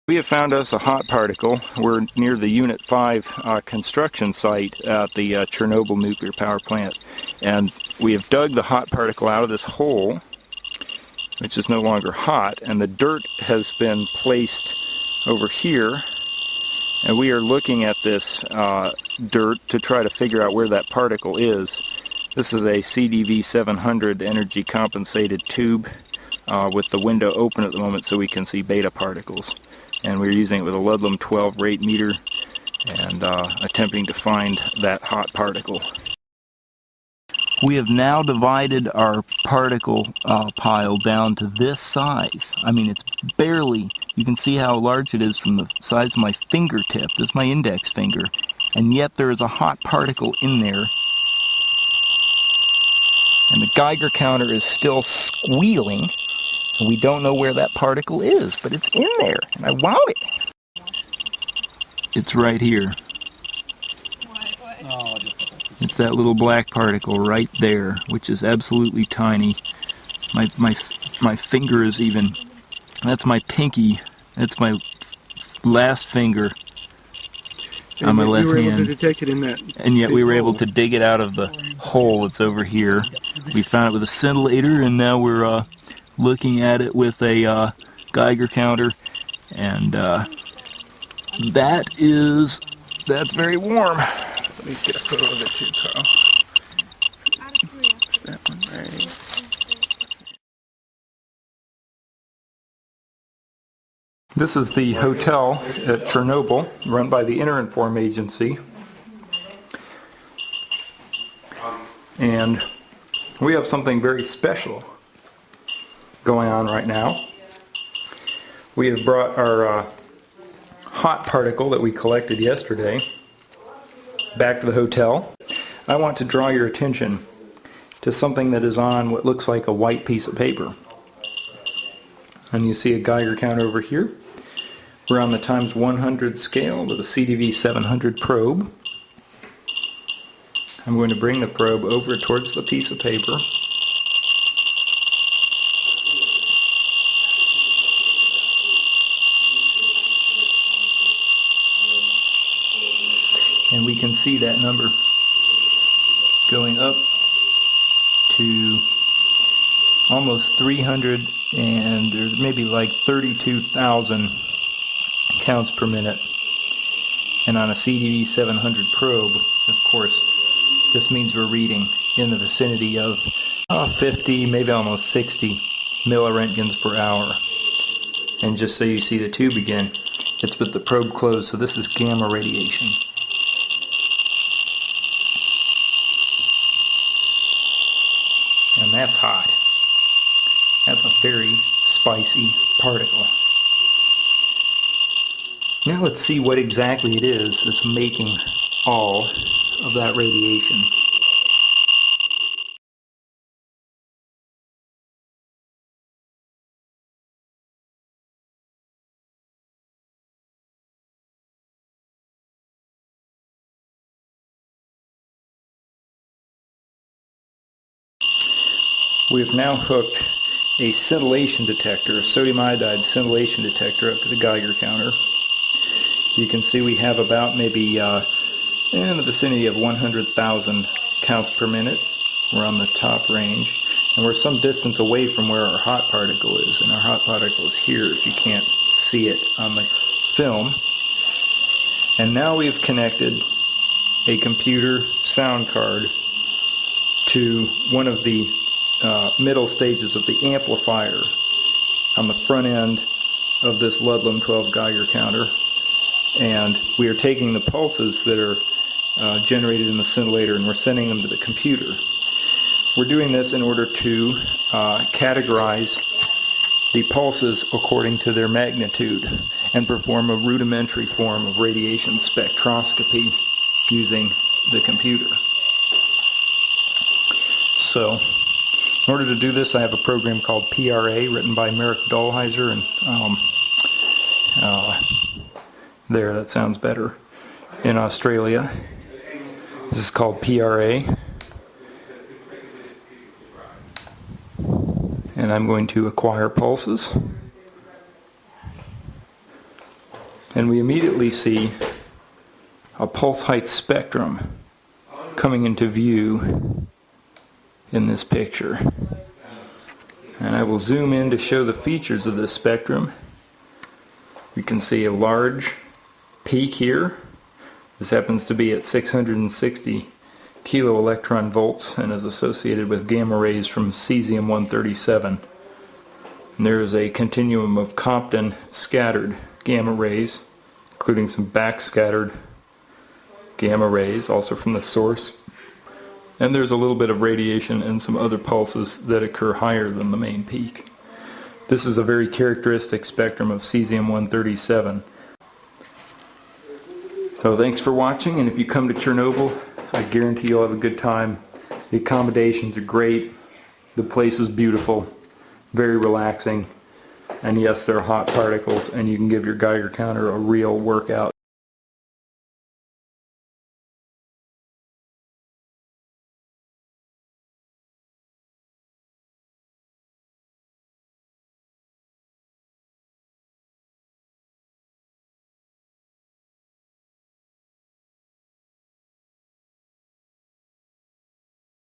We have found us a hot particle. We're near the Unit 5 construction site at the Chernobyl nuclear power plant. And we have dug the hot particle out of this hole, which is no longer hot, and the dirt has been placed over here. And we are looking at this dirt to try to figure out where that particle is. This is a CDV 700 energy compensated tube with the window open at the moment so we can see beta particles. And we're using it with a Ludlum 12 rate meter and attempting to find that hot particle. We have now divided our particle pile down to this size. I mean, it's barely, you can see how large it is from the size of my fingertip. This is my index finger. And yet there is a hot particle in there. And the Geiger counter is still squealing. And we don't know where that particle is, but it's in there, and I want it. It's right here. It's that little black particle right there, which is absolutely tiny. My finger is even, that's my pinky, that's my last finger on my left hand. You were able to detect it in that. And yet we were able to dig it out of the hole that's over here. We found it with a scintillator, and now we're looking at it with a Geiger counter, and that's very warm. Let me get a photo of it too, Carl. Is that one right? This is the hotel at Chernobyl, run by the Interinform Agency, and we have something very special going on right now. We have brought our hot particle that we collected yesterday back to the hotel. I want to draw your attention to something that is on what looks like a white piece of paper. And you see a Geiger counter over here. We're on the times 100 scale with a CDV 700 probe. I'm going to bring the probe over towards the piece of paper. And we can see that number going up to almost 300 and or maybe like 32,000 counts per minute. And on a CDV 700 probe, of course, this means we're reading in the vicinity of 50, maybe almost 60 milliroentgens per hour. And just so you see the tube again, it's with the probe closed, so this is gamma radiation. And that's hot. That's a very spicy particle. Now let's see what exactly it is that's making all of that radiation. We have now hooked a scintillation detector, a sodium iodide scintillation detector up to the Geiger counter. You can see we have about maybe in the vicinity of 100,000 counts per minute. We're on the top range, and we're some distance away from where our hot particle is, and our hot particle is here if you can't see it on the film. And now we've connected a computer sound card to one of the middle stages of the amplifier on the front end of this Ludlum 12 Geiger counter, and we are taking the pulses that are generated in the scintillator and we're sending them to the computer. We're doing this in order to categorize the pulses according to their magnitude and perform a rudimentary form of radiation spectroscopy using the computer. So in order to do this, I have a program called PRA written by Merrick Dahlheiser, and there, that sounds better, in Australia. This is called PRA. And I'm going to acquire pulses. And we immediately see a pulse height spectrum coming into view in this picture. And I will zoom in to show the features of this spectrum. We can see a large peak here. This happens to be at 660 kilo electron volts and is associated with gamma rays from cesium-137. And there is a continuum of Compton scattered gamma rays, including some backscattered gamma rays, also from the source. And there's a little bit of radiation and some other pulses that occur higher than the main peak. This is a very characteristic spectrum of cesium-137. So thanks for watching, and if you come to Chernobyl, I guarantee you'll have a good time. The accommodations are great, the place is beautiful, very relaxing, and yes, there are hot particles, and you can give your Geiger counter a real workout.